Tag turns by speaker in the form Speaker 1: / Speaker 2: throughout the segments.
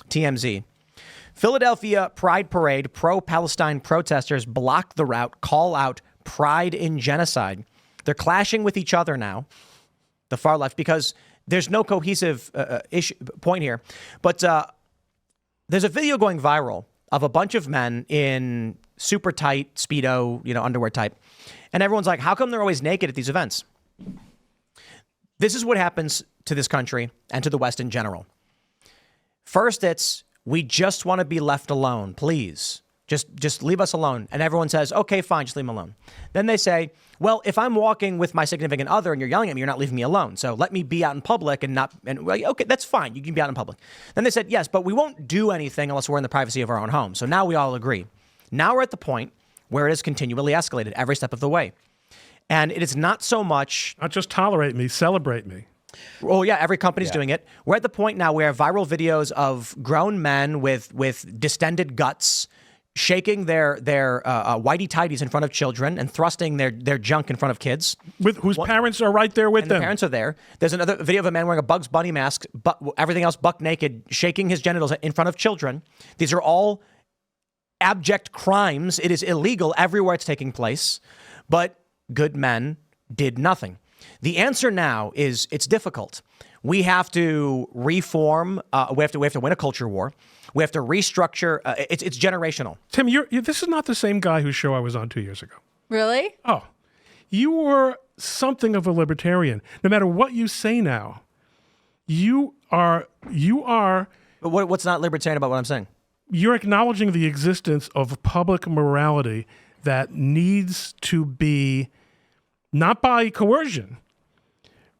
Speaker 1: TMZ. Philadelphia Pride Parade, pro-Palestine protesters block the route, call out pride in genocide. They're clashing with each other now, the far left, because there's no cohesive point here. But there's a video going viral of a bunch of men in super tight Speedo, underwear type. And everyone's like, how come they're always naked at these events? This is what happens to this country and to the West in general. First, it's, we just want to be left alone, please. Just leave us alone. And everyone says, okay, fine, just leave them alone. Then they say, well, if I'm walking with my significant other and you're yelling at me, you're not leaving me alone. So let me be out in public okay, that's fine. You can be out in public. Then they said, yes, but we won't do anything unless we're in the privacy of our own home. So now we all agree. Now we're at the point where it is continually escalated every step of the way. And it is not so much...
Speaker 2: Not just tolerate me, celebrate me.
Speaker 1: Oh, yeah, every company's doing it. We're at the point now where viral videos of grown men with distended guts shaking their whitey-tighties in front of children and thrusting their junk in front of kids.
Speaker 2: Whose parents are right there with them.
Speaker 1: The parents are there. There's another video of a man wearing a Bugs Bunny mask, but everything else buck naked, shaking his genitals in front of children. These are all abject crimes. It is illegal everywhere it's taking place. But good men did nothing. The answer now is it's difficult. We have to reform. We have to win a culture war. We have to restructure. It's generational.
Speaker 2: Tim, this is not the same guy whose show I was on 2 years ago.
Speaker 3: Really?
Speaker 2: Oh, you were something of a libertarian. No matter what you say now, you are.
Speaker 1: But what's not libertarian about what I'm saying?
Speaker 2: You're acknowledging the existence of public morality that needs to be, not by coercion,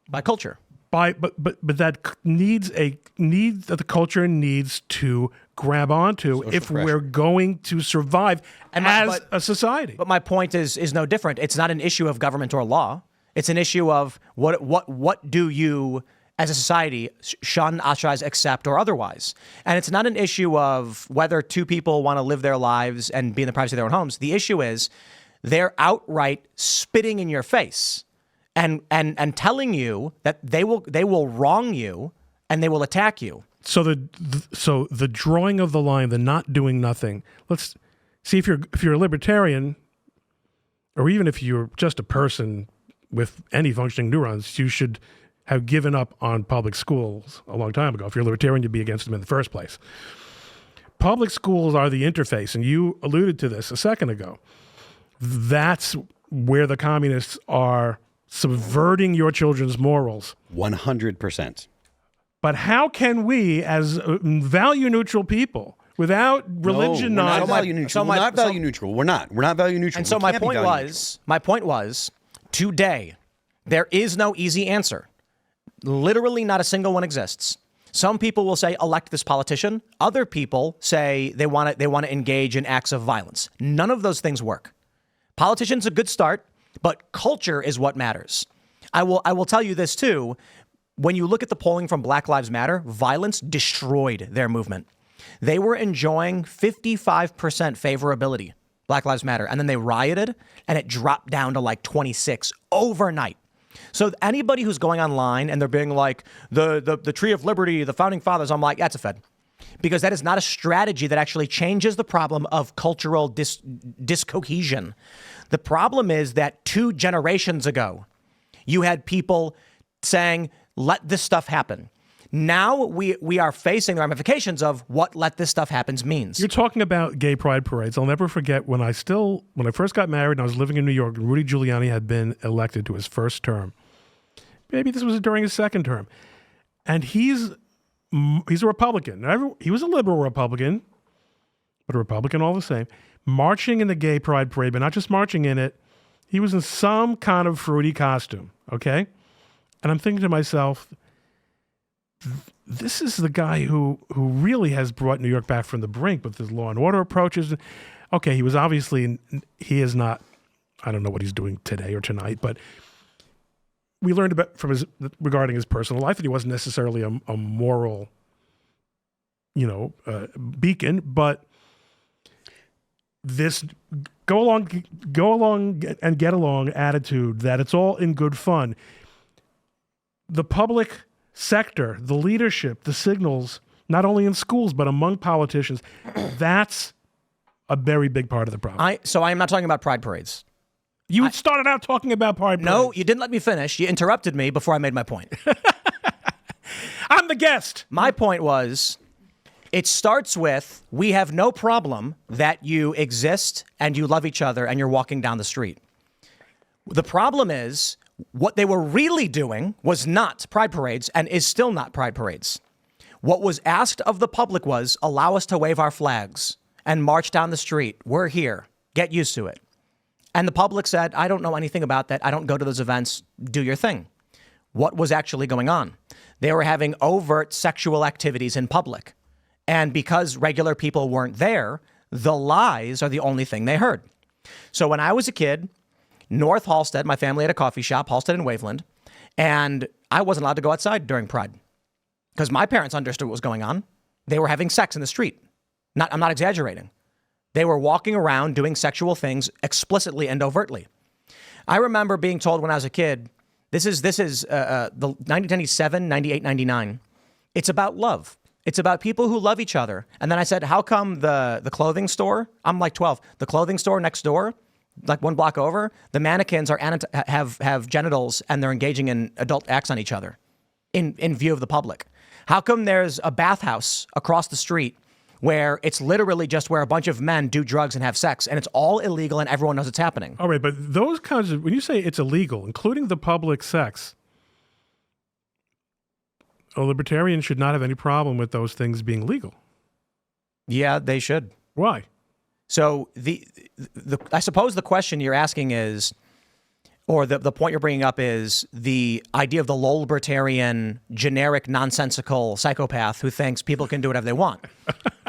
Speaker 1: by culture.
Speaker 2: But that that the culture needs to grab onto social if pressure. We're going to survive as a society.
Speaker 1: But my point is no different. It's not an issue of government or law. It's an issue of what do you as a society shun, ostracize, accept, or otherwise. And it's not an issue of whether two people want to live their lives and be in the privacy of their own homes. The issue is they're outright spitting in your face. And telling you that they will wrong you and they will attack you.
Speaker 2: So the drawing of the line, the not doing nothing. Let's see if you're a libertarian, or even if you're just a person with any functioning neurons, you should have given up on public schools a long time ago. If you're a libertarian, you'd be against them in the first place. Public schools are the interface, and you alluded to this a second ago. That's where the communists are subverting your children's morals.
Speaker 4: 100%.
Speaker 2: But how can we, as value-neutral people, without religion,
Speaker 4: we're not value neutral. We're not value neutral. We're not value neutral.
Speaker 1: And so my point was, today, there is no easy answer. Literally not a single one exists. Some people will say, elect this politician. Other people say they want to engage in acts of violence. None of those things work. Politicians a good start. But culture is what matters. I will tell you this, too. When you look at the polling from Black Lives Matter, violence destroyed their movement. They were enjoying 55% favorability, Black Lives Matter, and then they rioted, and it dropped down to like 26 overnight. So anybody who's going online and they're being like, the Tree of Liberty, the Founding Fathers, I'm like, that's a fed. Because that is not a strategy that actually changes the problem of cultural discohesion. The problem is that 2 generations ago, you had people saying, let this stuff happen. Now we are facing the ramifications of what let this stuff happen means.
Speaker 2: You're talking about gay pride parades. I'll never forget when I first got married and I was living in New York, and Rudy Giuliani had been elected to his first term. Maybe this was during his second term. And he's a Republican. He was a liberal Republican, but a Republican all the same. Marching in the gay pride parade, but not just marching in it. He was in some kind of fruity costume, okay? And I'm thinking to myself, this is the guy who really has brought New York back from the brink with his law and order approaches. Okay, he is not, I don't know what he's doing today or tonight, but we learned about regarding his personal life that he wasn't necessarily a moral, beacon, but this go along and get along attitude that it's all in good fun. The public sector, the leadership, the signals not only in schools, but among politicians. That's a very big part of the problem.
Speaker 1: So I am not talking about pride parades.
Speaker 2: You started out talking about pride parades.
Speaker 1: No, you didn't let me finish. You interrupted me before I made my point.
Speaker 2: I'm the guest.
Speaker 1: My point was, it starts with, we have no problem that you exist and you love each other and you're walking down the street. The problem is, what they were really doing was not pride parades and is still not pride parades. What was asked of the public was, allow us to wave our flags and march down the street. We're here. Get used to it. And the public said, I don't know anything about that. I don't go to those events. Do your thing. What was actually going on? They were having overt sexual activities in public. And because regular people weren't there, the lies are the only thing they heard. So when I was a kid, North Halstead, my family had a coffee shop, Halstead and Waveland, and I wasn't allowed to go outside during Pride because my parents understood what was going on. They were having sex in the street. I'm not exaggerating. They were walking around doing sexual things explicitly and overtly. I remember being told when I was a kid, this is the 1997, 98, 99. It's about love. It's about people who love each other. And then I said, how come the clothing store? I'm like 12. The clothing store next door, like one block over, the mannequins have genitals and they're engaging in adult acts on each other in view of the public. How come there's a bathhouse across the street where it's literally just where a bunch of men do drugs and have sex and it's all illegal and everyone knows it's happening?
Speaker 2: All right, but those kinds of, when you say it's illegal, including the public sex, a libertarian should not have any problem with those things being legal.
Speaker 1: Yeah, they should.
Speaker 2: Why?
Speaker 1: So I suppose the question you're asking is, or the point you're bringing up is the idea of the low libertarian, generic, nonsensical psychopath who thinks people can do whatever they want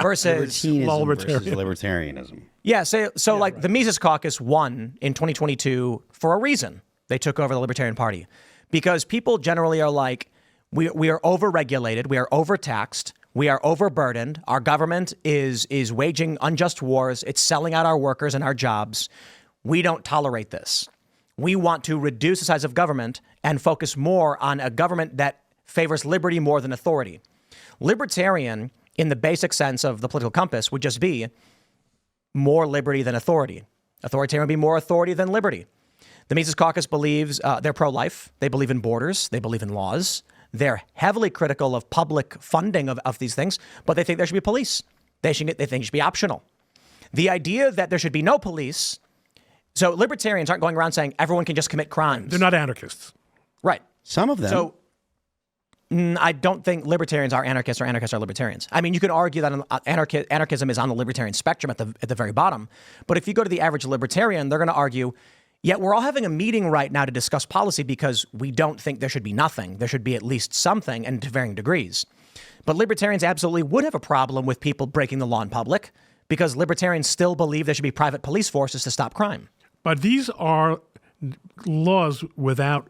Speaker 1: versus
Speaker 4: libertarianism.
Speaker 1: Yeah, so like right. The Mises Caucus won in 2022 for a reason. They took over the Libertarian Party because people generally are like, we are overregulated, we are overtaxed, we are overburdened. Our government is waging unjust wars. It's selling out our workers and our jobs. We don't tolerate this. We want to reduce the size of government and focus more on a government that favors liberty more than authority. Libertarian, in the basic sense of the political compass, would just be more liberty than authority. Authoritarian would be more authority than liberty. The Mises Caucus believes they're pro-life. They believe in borders. They believe in laws. They're heavily critical of public funding of these things, but they think there should be police. They think it should be optional. The idea that there should be no police. So libertarians aren't going around saying everyone can just commit crimes.
Speaker 2: They're not anarchists.
Speaker 1: Right.
Speaker 4: Some of them.
Speaker 1: So I don't think libertarians are anarchists or anarchists are libertarians. I mean, you could argue that anarchism is on the libertarian spectrum at the very bottom. But if you go to the average libertarian, they're going to argue, yeah, we're all having a meeting right now to discuss policy because we don't think there should be nothing. There should be at least something, and to varying degrees. But libertarians absolutely would have a problem with people breaking the law in public because libertarians still believe there should be private police forces to stop crime.
Speaker 2: But these are laws without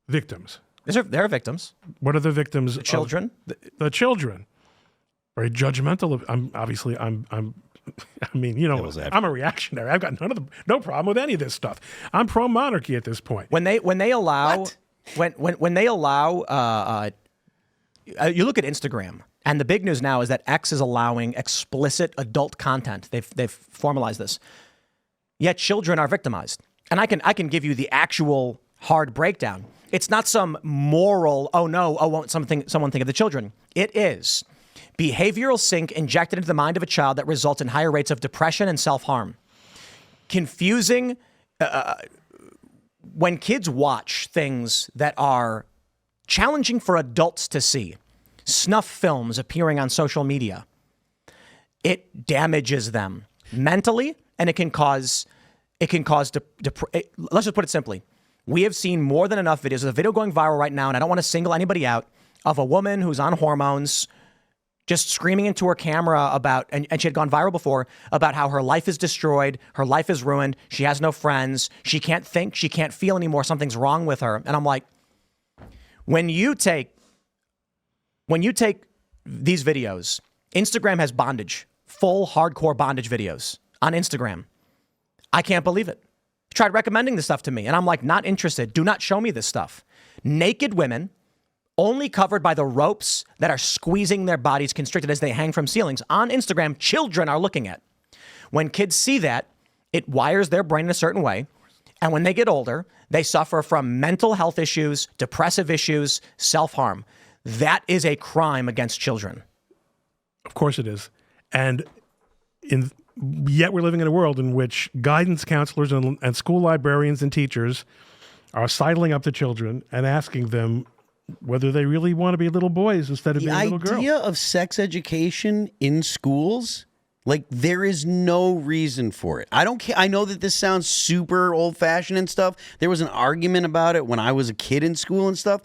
Speaker 2: victims.
Speaker 1: There are victims.
Speaker 2: What are the victims?
Speaker 1: The children.
Speaker 2: The children. Very judgmental. I'm a reactionary. I've got no problem with any of this stuff. I'm pro-monarchy at this point.
Speaker 1: When they allow, when they allow, you look at Instagram, and the big news now is that X is allowing explicit adult content. They've formalized this. Yet children are victimized, and I can give you the actual hard breakdown. It's not some moral, won't someone think of the children? It is behavioral sync injected into the mind of a child that results in higher rates of depression and self-harm. Confusing, when kids watch things that are challenging for adults to see, snuff films appearing on social media, it damages them mentally, and it can cause, let's just put it simply. We have seen more than enough videos. There's a video going viral right now, and I don't want to single anybody out, of a woman who's on hormones, just screaming into her camera about, and she had gone viral before, about how her life is destroyed, her life is ruined, she has no friends, she can't think, she can't feel anymore, something's wrong with her. And I'm like, when you take these videos, Instagram has bondage, full hardcore bondage videos on Instagram. I can't believe it. Tried recommending this stuff to me, and I'm like, not interested. Do not show me this stuff. Naked women, only covered by the ropes that are squeezing their bodies constricted as they hang from ceilings. On Instagram, children are looking at. When kids see that, it wires their brain in a certain way. And when they get older, they suffer from mental health issues, depressive issues, self-harm. That is a crime against children.
Speaker 2: Of course it is. And yet we're living in a world in which guidance counselors and school librarians and teachers are sidling up to children and asking them whether they really want to be little boys instead of being little girls.
Speaker 4: The idea of sex education in schools, like, there is no reason for it. I don't care. I know that this sounds super old-fashioned and stuff. There was an argument about it when I was a kid in school and stuff.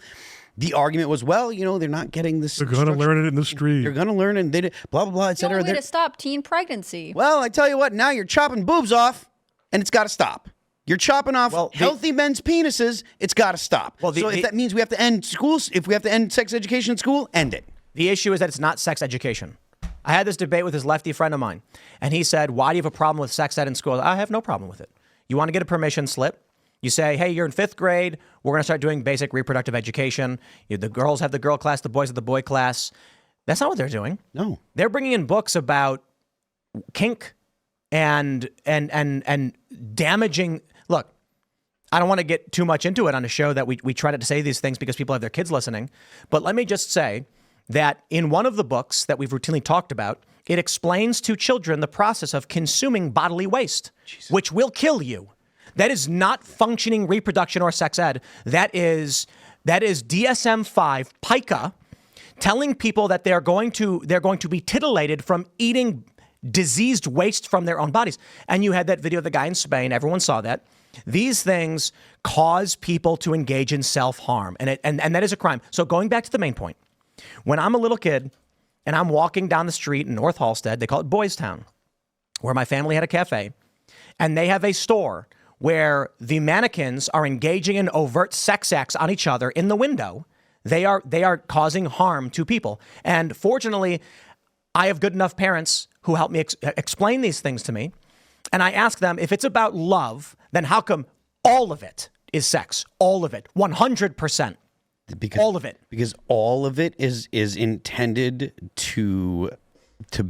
Speaker 4: The argument was, well, they're not getting this.
Speaker 2: They're going to learn it in the street.
Speaker 4: They're going to learn it, and they blah, blah, blah, et cetera.
Speaker 3: The only way to stop teen pregnancy.
Speaker 4: Well, I tell you what, now you're chopping boobs off, and it's got to stop. You're chopping off healthy men's penises. It's got to stop. So if that means we have to end schools, if we have to end sex education in school, end it.
Speaker 1: The issue is that it's not sex education. I had this debate with this lefty friend of mine, and he said, why do you have a problem with sex ed in school? I have no problem with it. You want to get a permission slip? You say, hey, you're in 5th grade. We're going to start doing basic reproductive education. The girls have the girl class, the boys have the boy class. That's not what they're doing.
Speaker 4: No.
Speaker 1: They're bringing in books about kink and damaging. Look, I don't want to get too much into it on a show that we try to say these things because people have their kids listening. But let me just say that in one of the books that we've routinely talked about, it explains to children the process of consuming bodily waste, which will kill you. That is not functioning reproduction or sex ed. That is DSM-5 pica telling people that they're going to be titillated from eating diseased waste from their own bodies. And you had that video of the guy in Spain. Everyone saw that. These things cause people to engage in self-harm, and that is a crime. So going back to the main point, when I'm a little kid and I'm walking down the street in North Halstead, they call it Boys Town, where my family had a cafe, and they have a store where the mannequins are engaging in overt sex acts on each other in the window. They are causing harm to people. And fortunately, I have good enough parents who help me explain these things to me. And I ask them, if it's about love, then how come all of it is sex? All of it, 100%. All of it.
Speaker 4: Because all of it is intended to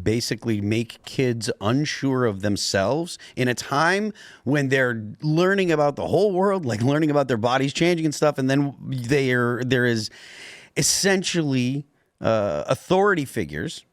Speaker 4: basically make kids unsure of themselves in a time when they're learning about the whole world, like learning about their bodies changing and stuff. And then there is essentially authority figures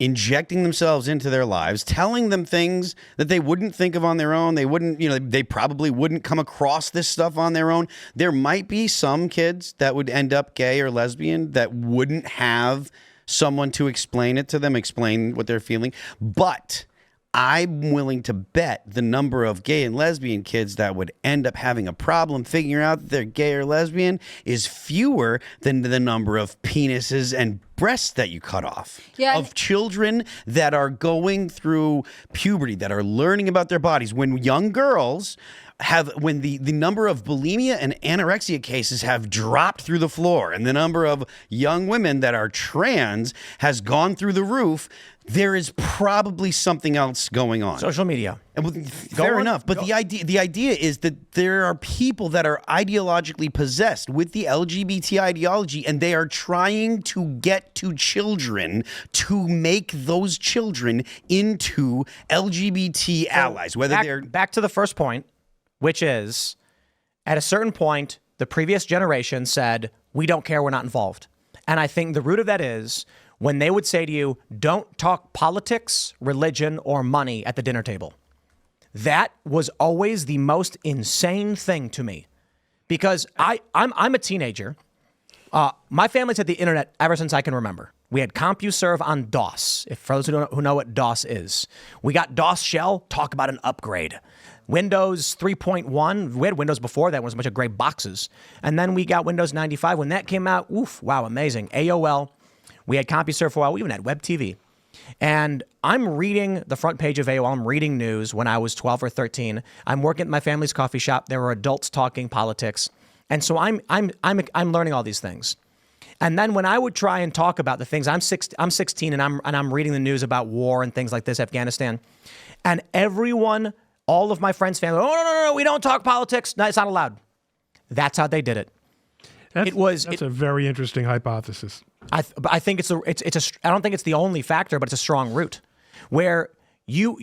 Speaker 4: injecting themselves into their lives, telling them things that they wouldn't think of on their own. They wouldn't, they probably wouldn't come across this stuff on their own. There might be some kids that would end up gay or lesbian that wouldn't have someone to explain it to them, explain what they're feeling. But I'm willing to bet the number of gay and lesbian kids that would end up having a problem figuring out that they're gay or lesbian is fewer than the number of penises and breasts that you cut off.
Speaker 3: Yeah,
Speaker 4: of children that are going through puberty, that are learning about their bodies. When young girls when the number of bulimia and anorexia cases have dropped through the floor and the number of young women that are trans has gone through the roof, there is probably something else going on.
Speaker 1: Social media.
Speaker 4: Fair enough. But the idea is that there are people that are ideologically possessed with the LGBT ideology, and they are trying to get to children to make those children into LGBT allies.
Speaker 1: Back to the first point, which is, at a certain point, the previous generation said, we don't care, we're not involved. And I think the root of that is when they would say to you, don't talk politics, religion, or money at the dinner table. That was always the most insane thing to me. Because I'm a teenager. My family's had the internet ever since I can remember. We had CompuServe on DOS, for those who know what DOS is. We got DOS Shell, talk about an upgrade. Windows 3.1, we had Windows before that, was a bunch of gray boxes. And then we got Windows 95. When that came out, wow, amazing. AOL, we had CompuServe for a while, we even had Web TV. And I'm reading the front page of AOL, I'm reading news when I was 12 or 13. I'm working at my family's coffee shop, there were adults talking politics. And so I'm learning all these things. And then when I would try and talk about the things, I'm 16 and I'm reading the news about war and things like this, Afghanistan. And everyone, all of my friends' family, oh, no, we don't talk politics. No, it's not allowed. That's how they did it.
Speaker 2: That's a very interesting hypothesis.
Speaker 1: I think I don't think it's the only factor, but it's a strong root where you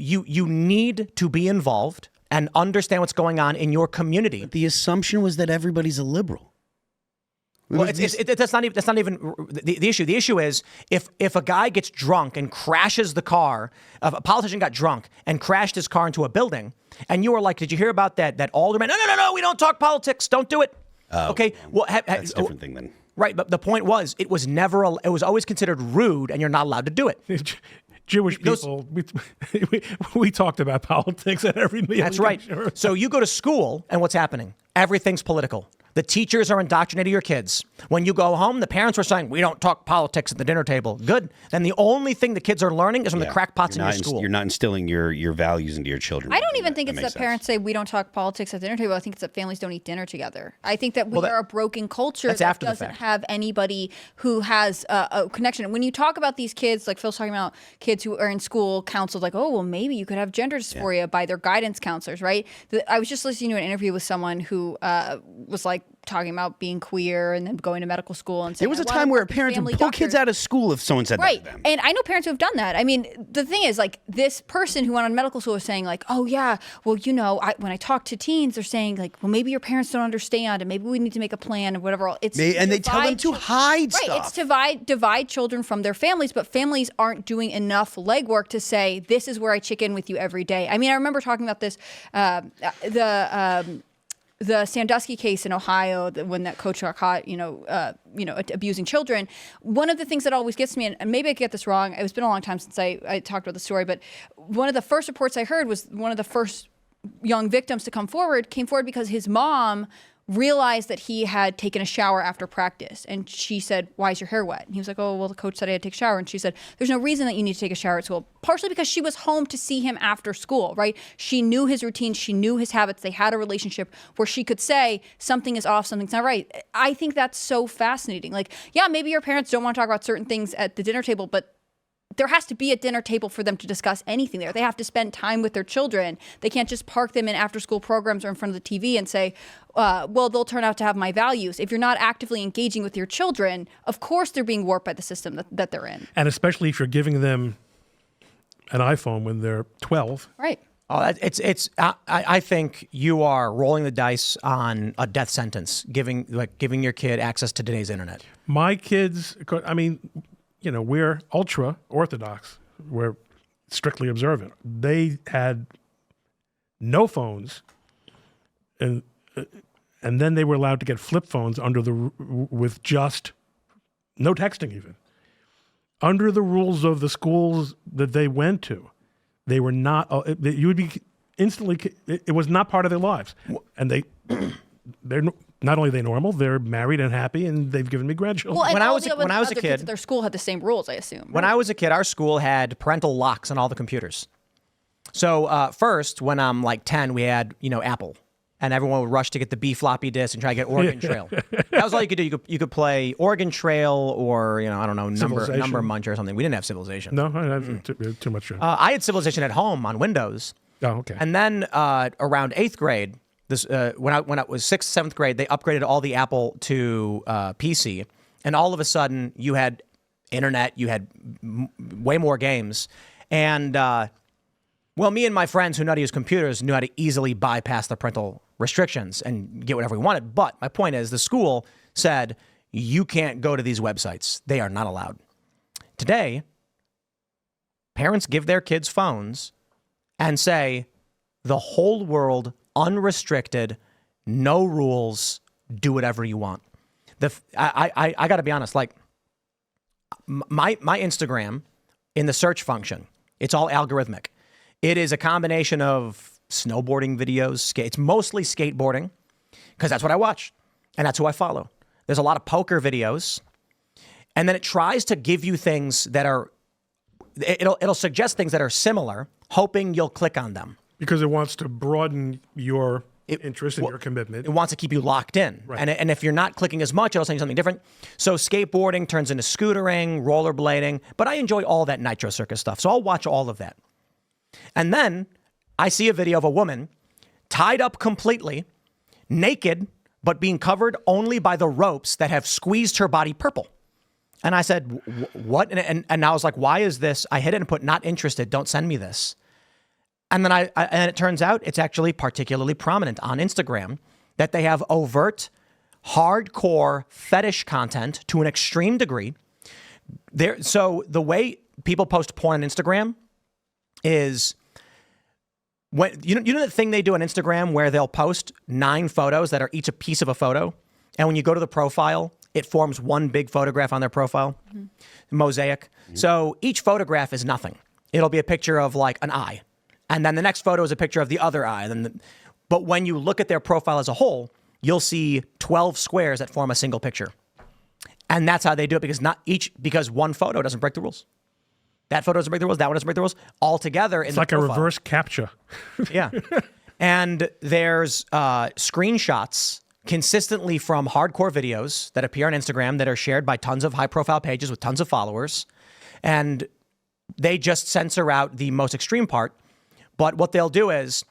Speaker 1: need to be involved and understand what's going on in your community.
Speaker 4: The assumption was that everybody's a liberal.
Speaker 1: Well, that's not even the issue. The issue is if a guy gets drunk and crashes the car, if a politician got drunk and crashed his car into a building, and you were like, "Did you hear about that alderman?" No, we don't talk politics. Don't do it. Okay, well,
Speaker 4: that's a different thing then.
Speaker 1: Right, but the point was, it was always considered rude, and you're not allowed to do it.
Speaker 2: Jewish people, we talked about politics at every meeting.
Speaker 1: That's right.
Speaker 2: Sure.
Speaker 1: So you go to school, and what's happening? Everything's political. The teachers are indoctrinating your kids. When you go home, the parents were saying, we don't talk politics at the dinner table. Good. Then the only thing the kids are learning is from the crackpots in your school.
Speaker 4: You're not instilling your values into your children.
Speaker 3: I don't even think it's that parents say we don't talk politics at the dinner table. I think it's that families don't eat dinner together. I think that we are a broken culture that doesn't have anybody who has a connection. When you talk about these kids, like Phil's talking about kids who are in school counseled, like, oh, well, maybe you could have gender dysphoria by their guidance counselors, right? I was just listening to an interview with someone who was like, talking about being queer and then going to medical school and saying,
Speaker 4: there was a time where parents would pull kids out of school if someone said that to them.
Speaker 3: And I know parents who have done that. I mean, the thing is, like, this person who went on medical school was saying, like, oh yeah, well, you know, when I talk to teens, they're saying, like, well, maybe your parents don't understand and maybe we need to make a plan and whatever.
Speaker 4: And they tell them to hide stuff.
Speaker 3: Right, it's to divide children from their families, but families aren't doing enough legwork to say, this is where I check in with you every day. I mean, I remember talking about this, the Sandusky case in Ohio, when that coach got caught, abusing children. One of the things that always gets me, and maybe I get this wrong, it's been a long time since I talked about the story, but one of the first reports I heard was one of the first young victims to came forward because his mom realized that he had taken a shower after practice. And she said, why is your hair wet? And he was like, oh, well, the coach said I had to take a shower. And she said, there's no reason that you need to take a shower at school. Partially because she was home to see him after school, right? She knew his routine. She knew his habits. They had a relationship where she could say something is off, something's not right. I think that's so fascinating. Like, yeah, maybe your parents don't want to talk about certain things at the dinner table, but there has to be a dinner table for them to discuss anything there. They have to spend time with their children. They can't just park them in after-school programs or in front of the TV and say, well, they'll turn out to have my values. If you're not actively engaging with your children, of course they're being warped by the system that they're in.
Speaker 2: And especially if you're giving them an iPhone when they're 12.
Speaker 3: Right.
Speaker 1: Oh, I think you are rolling the dice on a death sentence, giving your kid access to today's internet.
Speaker 2: My kids, I mean, we're ultra Orthodox. We're strictly observant. They had no phones, and then they were allowed to get flip phones with just no texting even. Under the rules of the schools that they went to, they were not. You would be instantly. It was not part of their lives, and they're. Not only are they normal, they're married and happy, and they've given me grandchildren.
Speaker 3: Well,
Speaker 1: when I was a kid,
Speaker 3: their school had the same rules, I assume. Right?
Speaker 1: When I was a kid, our school had parental locks on all the computers. So first, when I'm like 10, we had Apple, and everyone would rush to get the B floppy disk and try to get Oregon Trail. That was all you could do. You could play Oregon Trail or I don't know, Number Muncher or something. We didn't have Civilization.
Speaker 2: No, I had too much.
Speaker 1: I had Civilization at home on Windows.
Speaker 2: Oh, okay.
Speaker 1: And then around 8th grade. When I was 6th, 7th grade, they upgraded all the Apple to PC, and all of a sudden you had internet, you had way more games, and me and my friends who knew how to use computers knew how to easily bypass the parental restrictions and get whatever we wanted. But my point is, the school said you can't go to these websites; they are not allowed. Today, parents give their kids phones and say the whole world. Unrestricted, no rules, do whatever you want. I got to be honest, like my Instagram in the search function, it's all algorithmic. It is a combination of snowboarding videos. It's mostly skateboarding because that's what I watch and that's who I follow. There's a lot of poker videos, and then it tries to give you things that are. It'll suggest things that are similar, hoping you'll click on them.
Speaker 2: Because it wants to broaden your interest and your commitment.
Speaker 1: It wants to keep you locked in. Right. And if you're not clicking as much, it'll send you something different. So skateboarding turns into scootering, rollerblading. But I enjoy all that Nitro Circus stuff. So I'll watch all of that. And then I see a video of a woman tied up completely, naked, but being covered only by the ropes that have squeezed her body purple. And I said, what? And I was like, why is this? I hit it and put not interested. Don't send me this. And then and it turns out it's actually particularly prominent on Instagram that they have overt, hardcore fetish content to an extreme degree. So the way people post porn on Instagram is when you know the thing they do on Instagram where they'll post 9 photos that are each a piece of a photo, and when you go to the profile, it forms one big photograph on their profile, mosaic. So each photograph is nothing. It'll be a picture of like an eye, and then the next photo is a picture of the other eye. But when you look at their profile as a whole, you'll see 12 squares that form a single picture. And that's how they do it because one photo doesn't break the rules. That photo doesn't break the rules. That one doesn't break the rules. All together in the profile.
Speaker 2: It's like a reverse CAPTCHA.
Speaker 1: Yeah. And there's screenshots consistently from hardcore videos that appear on Instagram that are shared by tons of high-profile pages with tons of followers. And they just censor out the most extreme part. But what they'll do is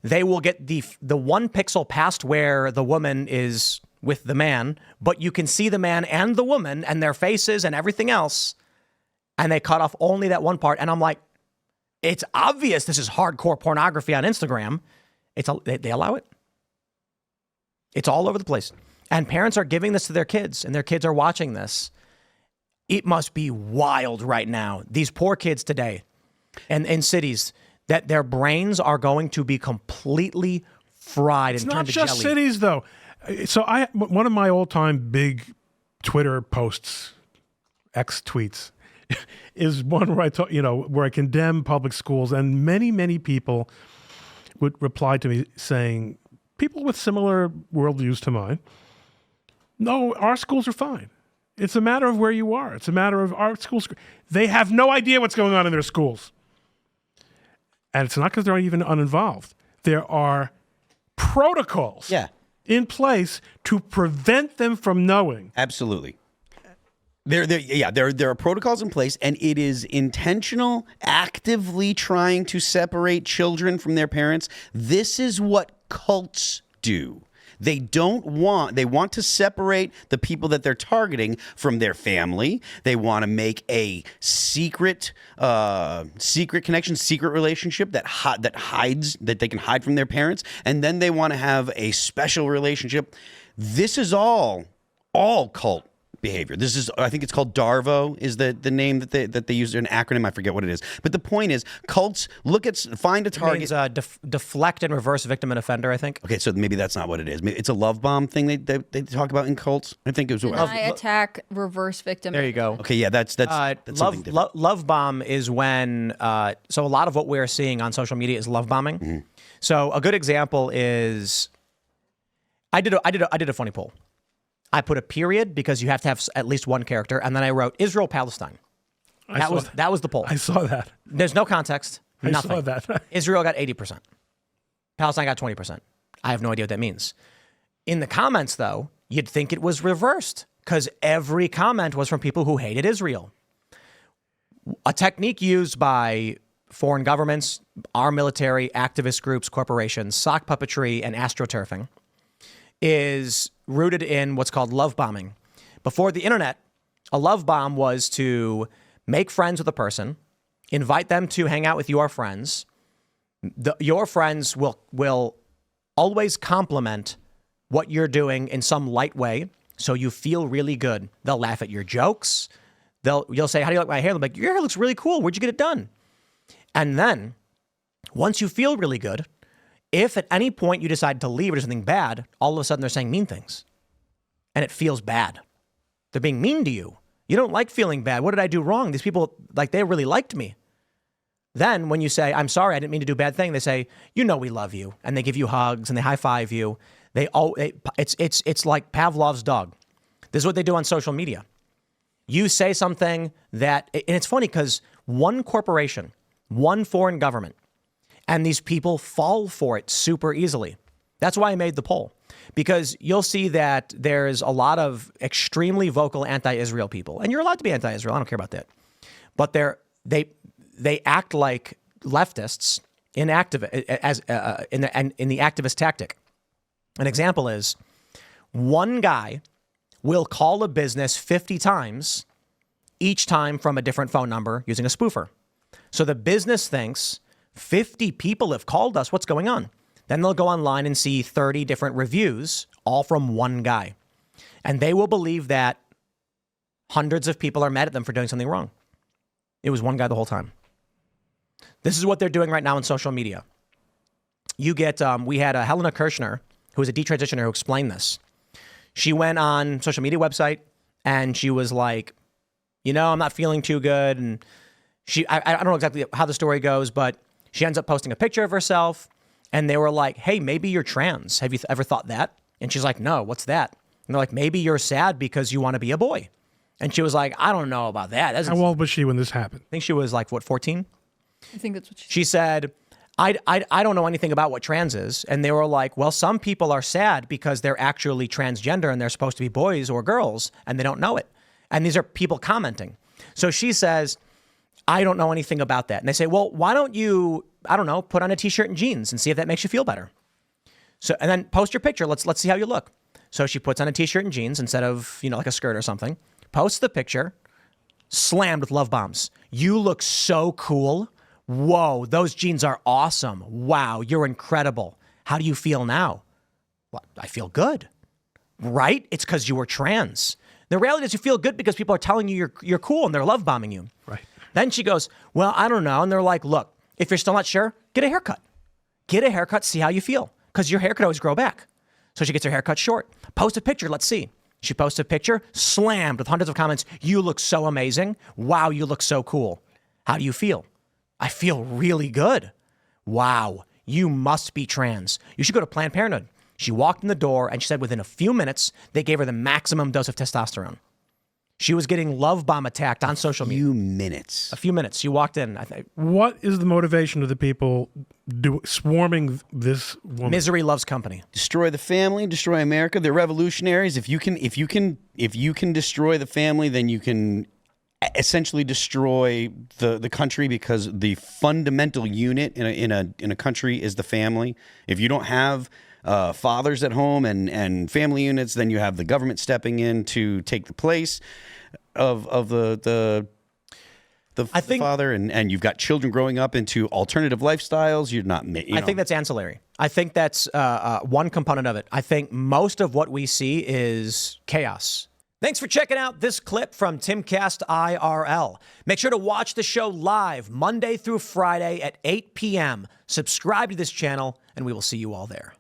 Speaker 1: they will get the 1 pixel past where the woman is with the man, but you can see the man and the woman and their faces and everything else, and they cut off only that one part. And I'm like, it's obvious this is hardcore pornography on Instagram. They allow it. It's all over the place. And parents are giving this to their kids, and their kids are watching this. It must be wild right now. These poor kids today and in cities, that their brains are going to be completely fried and turned to jelly.
Speaker 2: It's not just cities, though. So one of my all-time big Twitter posts, X tweets, is one where where I condemn public schools, and many people would reply to me saying, people with similar worldviews to mine, no, our schools are fine. It's a matter of where you are. It's a matter of our schools. They have no idea what's going on in their schools. And it's not because they're even uninvolved. There are protocols in place to prevent them from knowing.
Speaker 4: Absolutely. There are protocols in place, and it is intentional, actively trying to separate children from their parents. This is what cults do. They want to separate the people that they're targeting from their family. They want to make a secret connection, secret relationship that they can hide from their parents, and then they want to have a special relationship. This is all cult behavior. This is, I think it's called DARVO is the name that they use, an acronym. I forget what it is. But the point is, cults find a target.
Speaker 1: It means deflect and reverse victim and offender, I think.
Speaker 4: Okay, so maybe that's not what it is. It's a love bomb thing they talk about in cults. I think it was
Speaker 3: deny, attack, reverse victim.
Speaker 1: There you go.
Speaker 4: Okay, yeah, that's something different.
Speaker 1: Love bomb is when so a lot of what we're seeing on social media is love bombing. Mm-hmm. So a good example is I did a funny poll. I put a period because you have to have at least one character, and then I wrote Israel, Palestine. That was the poll.
Speaker 2: I saw that.
Speaker 1: There's no context. Nothing.
Speaker 2: I saw that.
Speaker 1: Israel got 80%. Palestine got 20%. I have no idea what that means. In the comments, though, you'd think it was reversed because every comment was from people who hated Israel. A technique used by foreign governments, our military, activist groups, corporations, sock puppetry, and astroturfing is rooted in what's called love bombing. Before the internet, a love bomb was to make friends with a person, invite them to hang out with your friends. Your friends will always compliment what you're doing in some light way, so you feel really good. They'll laugh at your jokes. You'll say, "How do you like my hair?" They'll be like, "Your hair looks really cool. Where'd you get it done?" And then, once you feel really good, if at any point you decide to leave or do something bad, all of a sudden they're saying mean things. And it feels bad. They're being mean to you. You don't like feeling bad. What did I do wrong? These people, they really liked me. Then when you say, "I'm sorry, I didn't mean to do a bad thing," they say, "We love you." And they give you hugs and they high five you. It's like Pavlov's dog. This is what they do on social media. You say something and it's funny because one corporation, one foreign government, and these people fall for it super easily. That's why I made the poll. Because you'll see that there's a lot of extremely vocal anti-Israel people. And you're allowed to be anti-Israel. I don't care about that. But they act like leftists in the activist tactic. An example is One guy will call a business 50 times, each time from a different phone number using a spoofer. So the business thinks 50 people have called us. What's going on? Then they'll go online and see 30 different reviews, all from one guy. And they will believe that hundreds of people are mad at them for doing something wrong. It was one guy the whole time. This is what they're doing right now on social media. You get, we had Helena Kirshner, who was a detransitioner, who explained this. She went on social media website and she was like, you know, I'm not feeling too good. And I don't know exactly how the story goes, but she ends up posting a picture of herself and they were like, hey, maybe you're trans. Have you ever thought that? And she's like, no, what's that? And they're like, maybe you're sad because you want to be a boy. And she was like, I don't know about that.
Speaker 2: How old was she when this happened?
Speaker 1: I think she was like, what, 14?
Speaker 3: I think that's what
Speaker 1: she said. I don't know anything about what trans is. And they were like, well, some people are sad because they're actually transgender and they're supposed to be boys or girls and they don't know it. And these are people commenting. So she says, I don't know anything about that. And they say, well, why don't you, I don't know, put on a t-shirt and jeans and see if that makes you feel better. So, and then post your picture. Let's see how you look. So she puts on a t-shirt and jeans instead of, you know, like a skirt or something, posts the picture, slammed with love bombs. You look so cool. Whoa, those jeans are awesome. Wow, you're incredible. How do you feel now? Well, I feel good. Right? It's because you were trans. The reality is you feel good because people are telling you you're cool and they're love bombing you.
Speaker 2: Right.
Speaker 1: Then she goes, well, I don't know. And they're like, look, if you're still not sure, get a haircut. Get a haircut, see how you feel. Because your hair could always grow back. So she gets her hair cut short. Post a picture, let's see. She posts a picture, slammed with hundreds of comments. You look so amazing. Wow, you look so cool. How do you feel? I feel really good. Wow, you must be trans. You should go to Planned Parenthood. She walked in the door and she said within a few minutes, they gave her the maximum dose of testosterone. She was getting love bomb attacked on social media. A few minutes. She walked in.
Speaker 2: What is the motivation of the people swarming this woman?
Speaker 1: Misery loves company.
Speaker 4: Destroy the family, destroy America. They're revolutionaries. If you can destroy the family, then you can essentially destroy the country, because the fundamental unit in a country is the family. If you don't have fathers at home and family units, then you have the government stepping in to take the place of the father, and you've got children growing up into alternative lifestyles. You're not. I
Speaker 1: think that's ancillary. I think that's one component of it. I think most of what we see is chaos. Thanks for checking out this clip from Timcast IRL. Make sure to watch the show live Monday through Friday at 8 p.m. Subscribe to this channel, and we will see you all there.